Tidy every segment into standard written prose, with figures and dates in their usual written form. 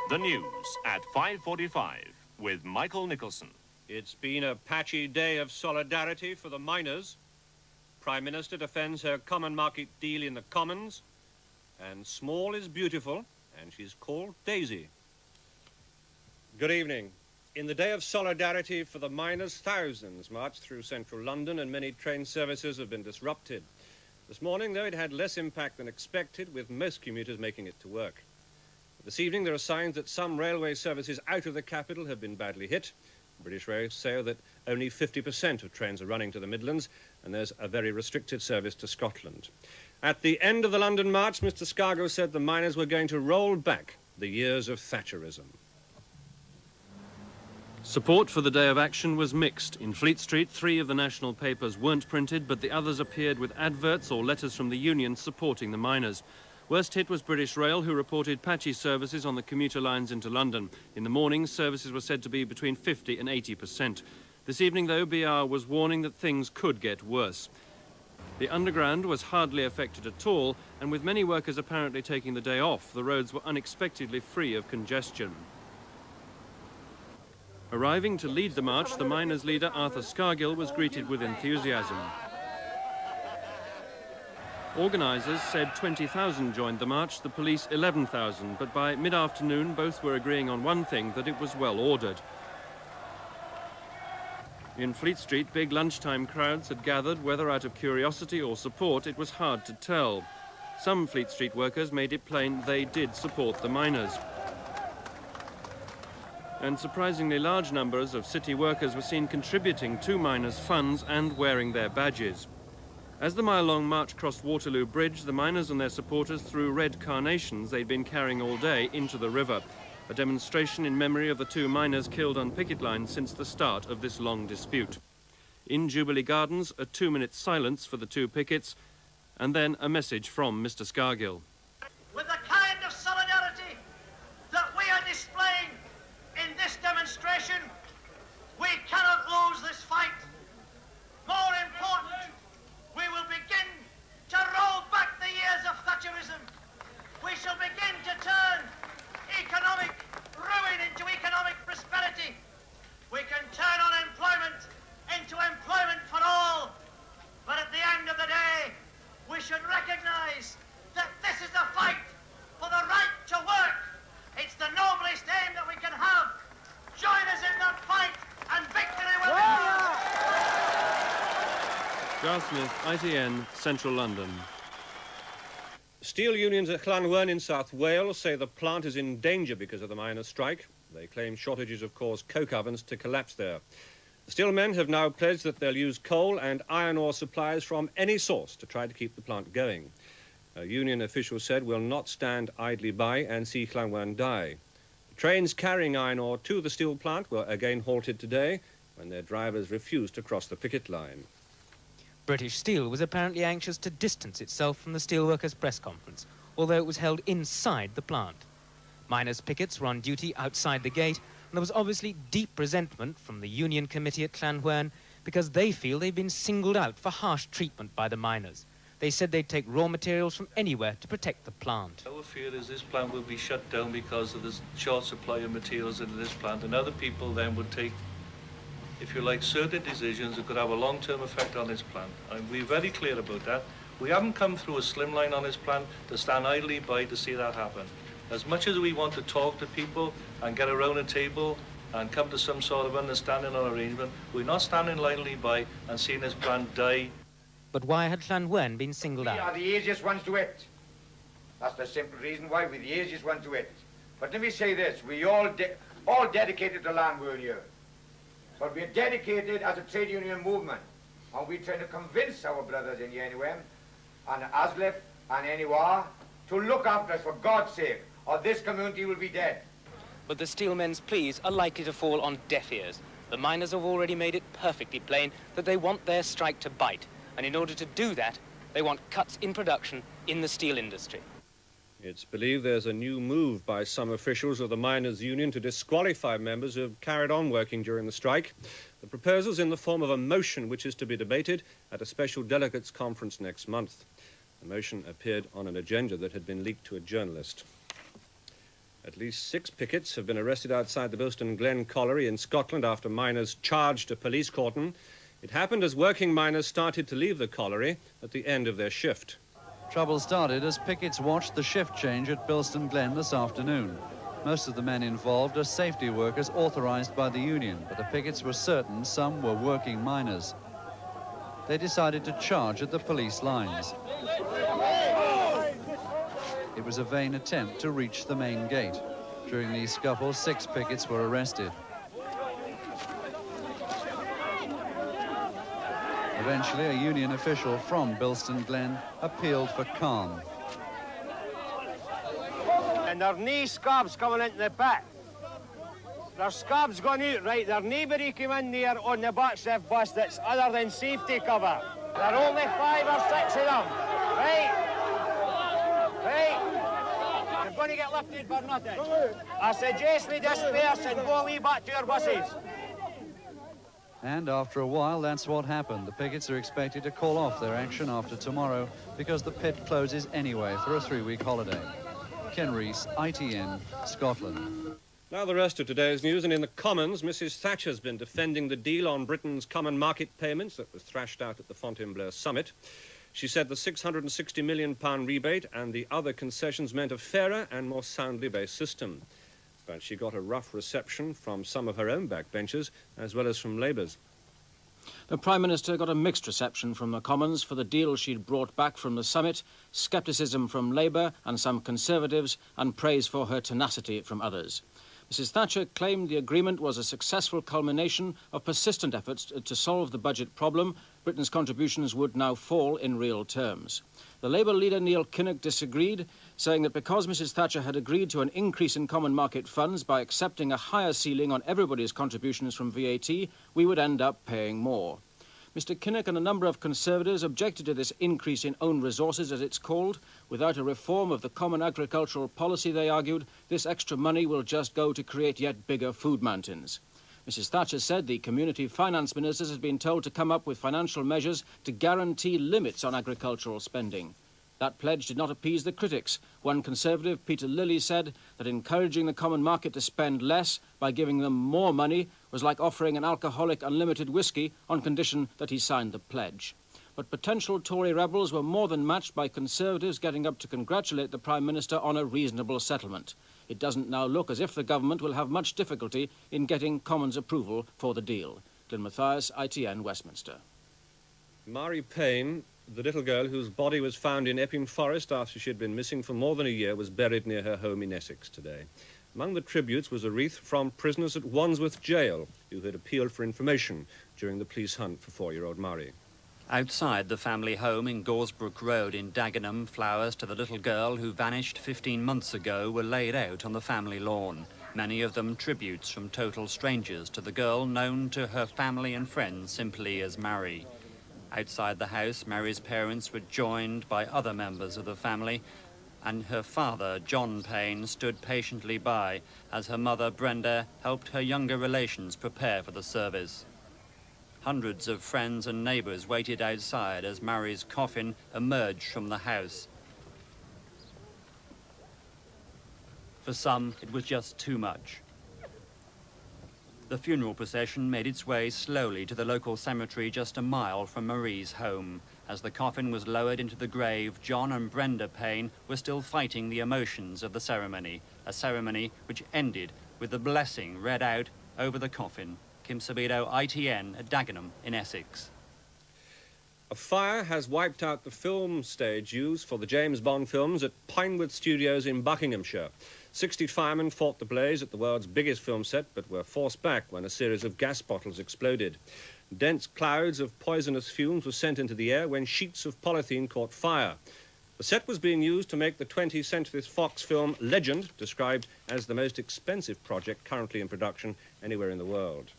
The news at 5:45 with Michael Nicholson. It's been a patchy day of solidarity for the miners. Prime Minister defends her common market deal in the Commons. And small is beautiful, and she's called Daisy. Good evening. In the day of solidarity for the miners, thousands marched through central London and many train services have been disrupted. This morning, though, it had less impact than expected, with most commuters making it to work. This evening, there are signs that some railway services out of the capital have been badly hit. British Rail say that only 50% of trains are running to the Midlands, and there's a very restricted service to Scotland. At the end of the London march, Mr. Scargill said the miners were going to roll back the years of Thatcherism. Support for the day of action was mixed. In Fleet Street, 3 of the national papers weren't printed, but the others appeared with adverts or letters from the union supporting the miners. Worst hit was British Rail, who reported patchy services on the commuter lines into London. In the morning, services were said to be between 50 and 80%. This evening, though, BR was warning that things could get worse. The Underground was hardly affected at all, and with many workers apparently taking the day off, the roads were unexpectedly free of congestion. Arriving to lead the march, the miners' leader, Arthur Scargill, was greeted with enthusiasm. Organisers said 20,000 joined the march, the police 11,000, but by mid-afternoon both were agreeing on one thing, that it was well ordered. In Fleet Street, big lunchtime crowds had gathered, whether out of curiosity or support, it was hard to tell. Some Fleet Street workers made it plain they did support the miners. And surprisingly large numbers of city workers were seen contributing to miners' funds and wearing their badges. As the mile-long march crossed Waterloo Bridge, the miners and their supporters threw red carnations they'd been carrying all day into the river, a demonstration in memory of the 2 miners killed on picket lines since the start of this long dispute. In Jubilee Gardens, a 2-minute silence for the 2 pickets, and then a message from Mr. Scargill. With the kind of solidarity that we are displaying in this demonstration, we cannot lose this fight. More important, we will begin to roll back the years of Thatcherism. We shall begin to turn economic ruin into economic prosperity. We can turn unemployment into employment for all. But at the end of the day, we should recognise that this is a fight for the right to work. It's the noblest aim that we can have. Join us in that fight, and victory will be ours. Giles Smith, ITN, Central London. Steel unions at Llanwern in South Wales say the plant is in danger because of the miners' strike. They claim shortages have caused coke ovens to collapse there. The steelmen have now pledged that they'll use coal and iron ore supplies from any source to try to keep the plant going. A union official said we'll not stand idly by and see Llanwern die. The trains carrying iron ore to the steel plant were again halted today when their drivers refused to cross the picket line. British Steel was apparently anxious to distance itself from the steelworkers' press conference, although it was held inside the plant. Miners' pickets were on duty outside the gate, and there was obviously deep resentment from the union committee at Llanwern because they feel they've been singled out for harsh treatment by the miners. They said they'd take raw materials from anywhere to protect the plant. Our fear is this plant will be shut down because of this short supply of materials into this plant, and other people then would take, if you like, certain decisions that could have a long-term effect on this plant. And we're very clear about that. We haven't come through a slimline on this plant to stand idly by to see that happen. As much as we want to talk to people and get around a table and come to some sort of understanding or arrangement, we're not standing idly by and seeing this plant die. But why had Llanwern been singled out? We are the easiest ones to hit. That's the simple reason why we're the easiest ones to hit. But let me say this, we all dedicated to Llanwern here. But we're dedicated as a trade union movement, and we're trying to convince our brothers in Yenwem and Aslip and Anywar to look after us for God's sake, or this community will be dead. But the steelmen's pleas are likely to fall on deaf ears. The miners have already made it perfectly plain that they want their strike to bite, and in order to do that, they want cuts in production in the steel industry. It's believed there's a new move by some officials of the miners' union to disqualify members who have carried on working during the strike. The proposal's in the form of a motion which is to be debated at a special delegates conference next month. The motion appeared on an agenda that had been leaked to a journalist. At least 6 pickets have been arrested outside the Bilston Glen Colliery in Scotland after miners charged a police cordon. It happened as working miners started to leave the colliery at the end of their shift. Trouble started as pickets watched the shift change at Bilston Glen this afternoon. Most of the men involved are safety workers authorized by the union, but the pickets were certain some were working miners. They decided to charge at the police lines. It was a vain attempt to reach the main gate. During these scuffles, 6 pickets were arrested. Eventually, a union official from Bilston Glen appealed for calm. And there are no scabs coming into the pit. There's scabs going out, right? There's nobody came in there on the back shift bus that's other than safety cover. There are only 5 or 6 of them, right? Right? You're going to get lifted for nothing. I suggest we disperse and go away back to your buses. And after a while, that's what happened. The pickets are expected to call off their action after tomorrow because the pit closes anyway for a 3-week holiday. Ken Rees, ITN, Scotland. Now the rest of today's news, and in the Commons, Mrs Thatcher's been defending the deal on Britain's common market payments that was thrashed out at the Fontainebleau summit. She said the £660 million rebate and the other concessions meant a fairer and more soundly based system. But she got a rough reception from some of her own backbenchers as well as from Labour's. The Prime Minister got a mixed reception from the Commons for the deal she'd brought back from the summit, scepticism from Labour and some Conservatives, and praise for her tenacity from others. Mrs Thatcher claimed the agreement was a successful culmination of persistent efforts to solve the budget problem. Britain's contributions would now fall in real terms. The Labour leader Neil Kinnock disagreed, saying that because Mrs Thatcher had agreed to an increase in common market funds by accepting a higher ceiling on everybody's contributions from VAT, we would end up paying more. Mr Kinnock and a number of Conservatives objected to this increase in own resources, as it's called. Without a reform of the common agricultural policy, they argued, this extra money will just go to create yet bigger food mountains. Mrs Thatcher said the community finance ministers had been told to come up with financial measures to guarantee limits on agricultural spending. That pledge did not appease the critics. One Conservative, Peter Lilly, said that encouraging the common market to spend less by giving them more money was like offering an alcoholic unlimited whiskey on condition that he signed the pledge. But potential Tory rebels were more than matched by Conservatives getting up to congratulate the Prime Minister on a reasonable settlement. It doesn't now look as if the government will have much difficulty in getting Commons approval for the deal. Glyn Mathias, ITN, Westminster. Mari Payne, the little girl whose body was found in Epping Forest after she had been missing for more than a year, was buried near her home in Essex today. Among the tributes was a wreath from prisoners at Wandsworth Jail who had appealed for information during the police hunt for 4-year-old Mari. Outside the family home in Goresbrook Road in Dagenham, flowers to the little girl who vanished 15 months ago were laid out on the family lawn. Many of them tributes from total strangers to the girl known to her family and friends simply as Mari. Outside the house, Mary's parents were joined by other members of the family, and her father, John Payne, stood patiently by as her mother, Brenda, helped her younger relations prepare for the service. Hundreds of friends and neighbours waited outside as Mary's coffin emerged from the house. For some, it was just too much. The funeral procession made its way slowly to the local cemetery just a mile from Marie's home. As the coffin was lowered into the grave, John and Brenda Payne were still fighting the emotions of the ceremony, a ceremony which ended with the blessing read out over the coffin. Kim Sabido, ITN at Dagenham in Essex. A fire has wiped out the film stage used for the James Bond films at Pinewood Studios in Buckinghamshire. 60 firemen fought the blaze at the world's biggest film set, but were forced back when a series of gas bottles exploded. Dense clouds of poisonous fumes were sent into the air when sheets of polythene caught fire. The set was being used to make the 20th Century Fox film Legend, described as the most expensive project currently in production anywhere in the world.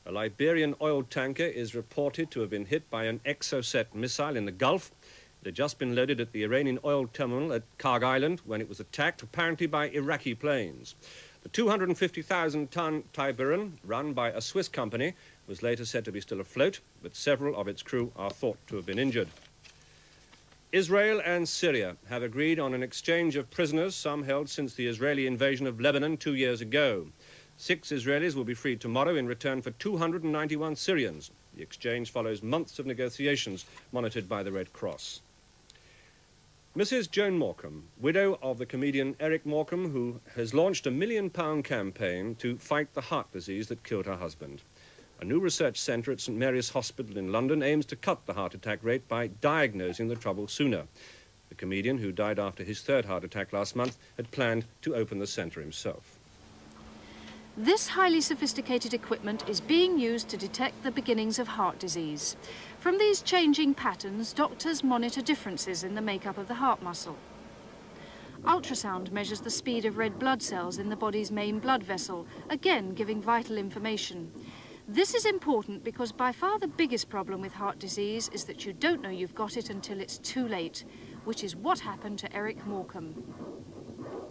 A Liberian oil tanker is reported to have been hit by an Exocet missile in the Gulf. It had just been loaded at the Iranian oil terminal at Karg Island when it was attacked, apparently by Iraqi planes. The 250,000-ton Tiburon, run by a Swiss company, was later said to be still afloat, but several of its crew are thought to have been injured. Israel and Syria have agreed on an exchange of prisoners, some held since the Israeli invasion of Lebanon 2 years ago. 6 Israelis will be freed tomorrow in return for 291 Syrians. The exchange follows months of negotiations monitored by the Red Cross. Mrs. Joan Morecambe, widow of the comedian Eric Morecambe, who has launched a £1 million campaign to fight the heart disease that killed her husband. A new research centre at St Mary's Hospital in London aims to cut the heart attack rate by diagnosing the trouble sooner. The comedian, who died after his 3rd heart attack last month, had planned to open the centre himself. This highly sophisticated equipment is being used to detect the beginnings of heart disease. From these changing patterns, doctors monitor differences in the makeup of the heart muscle. Ultrasound measures the speed of red blood cells in the body's main blood vessel, again giving vital information. This is important because by far the biggest problem with heart disease is that you don't know you've got it until it's too late, which is what happened to Eric Morecambe.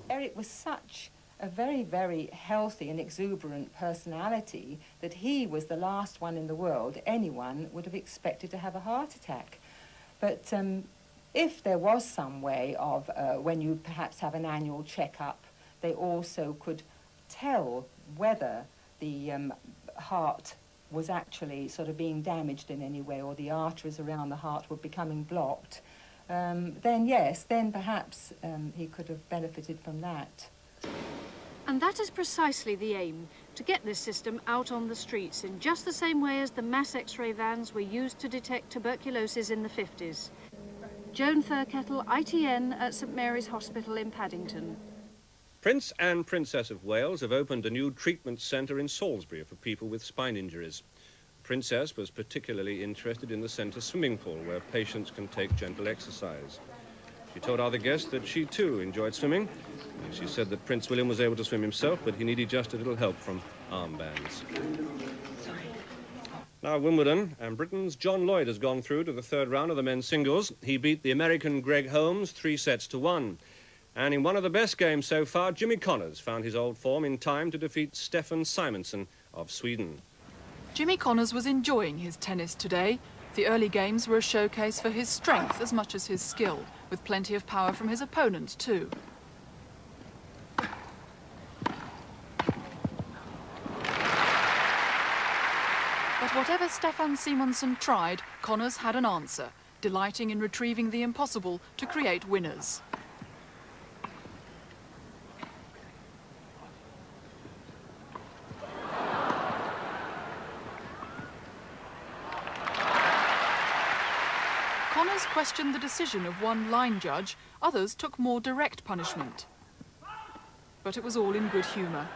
Eric was such a very, very healthy and exuberant personality that he was the last one in the world anyone would have expected to have a heart attack. But if there was some way of, when you perhaps have an annual checkup, they also could tell whether the heart was actually sort of being damaged in any way, or the arteries around the heart were becoming blocked, then yes, then perhaps he could have benefited from that. And that is precisely the aim, to get this system out on the streets in just the same way as the mass X-ray vans were used to detect tuberculosis in the 50s. Joan Thurkettle, ITN at St Mary's Hospital in Paddington. Prince and Princess of Wales have opened a new treatment centre in Salisbury for people with spine injuries. The Princess was particularly interested in the centre swimming pool, where patients can take gentle exercise. She told other guests that she too enjoyed swimming. And she said that Prince William was able to swim himself, but he needed just a little help from armbands. Now Wimbledon, and Britain's John Lloyd has gone through to the 3rd round of the men's singles. He beat the American Greg Holmes 3-1. And in one of the best games so far, Jimmy Connors found his old form in time to defeat Stefan Simonsson of Sweden. Jimmy Connors was enjoying his tennis today. The early games were a showcase for his strength as much as his skill, with plenty of power from his opponent too. But whatever Stefan Simonsson tried, Connors had an answer, delighting in retrieving the impossible to create winners. Connors questioned the decision of one line judge, others took more direct punishment. But it was all in good humour.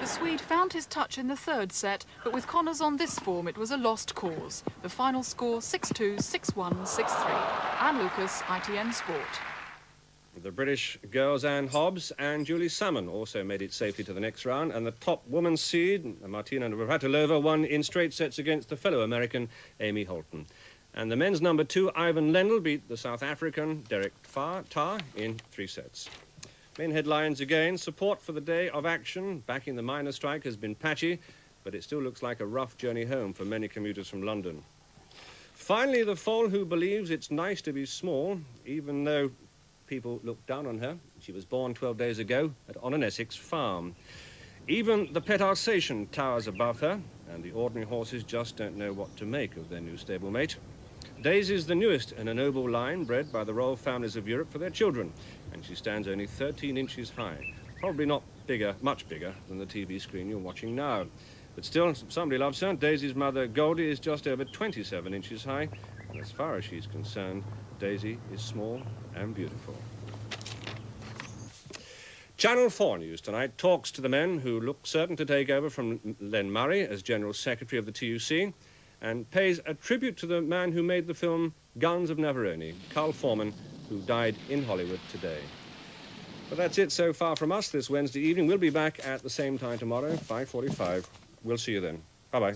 The Swede found his touch in the 3rd set, but with Connors on this form it was a lost cause. The final score 6-2, 6-1, 6-3. Anne Lucas, ITN Sport. The British girls Anne Hobbs and Julie Salmon also made it safely to the next round, and the top women's seed, Martina Navratilova, won in straight sets against the fellow American Amy Holton. And the men's number 2, Ivan Lendl, beat the South African Derek Tar in 3 sets. Main headlines again: support for the day of action backing the miners' strike has been patchy, but it still looks like a rough journey home for many commuters from London. Finally, the foal who believes it's nice to be small, even though people look down on her. She was born 12 days ago on an Essex farm. Even the pet Alsatian towers above her, and the ordinary horses just don't know what to make of their new stablemate. Daisy's the newest in a noble line bred by the royal families of Europe for their children, and she stands only 13 inches high. Probably not bigger, much bigger than the TV screen you're watching now. But still, somebody loves her. Daisy's mother, Goldie, is just over 27 inches high, and as far as she's concerned, Daisy is small and beautiful. Channel 4 News tonight talks to the men who look certain to take over from Len Murray as General Secretary of the TUC, and pays a tribute to the man who made the film Guns of Navarone, Carl Foreman, who died in Hollywood today. But that's it so far from us this Wednesday evening. We'll be back at the same time tomorrow, 5:45. We'll see you then. Bye-bye.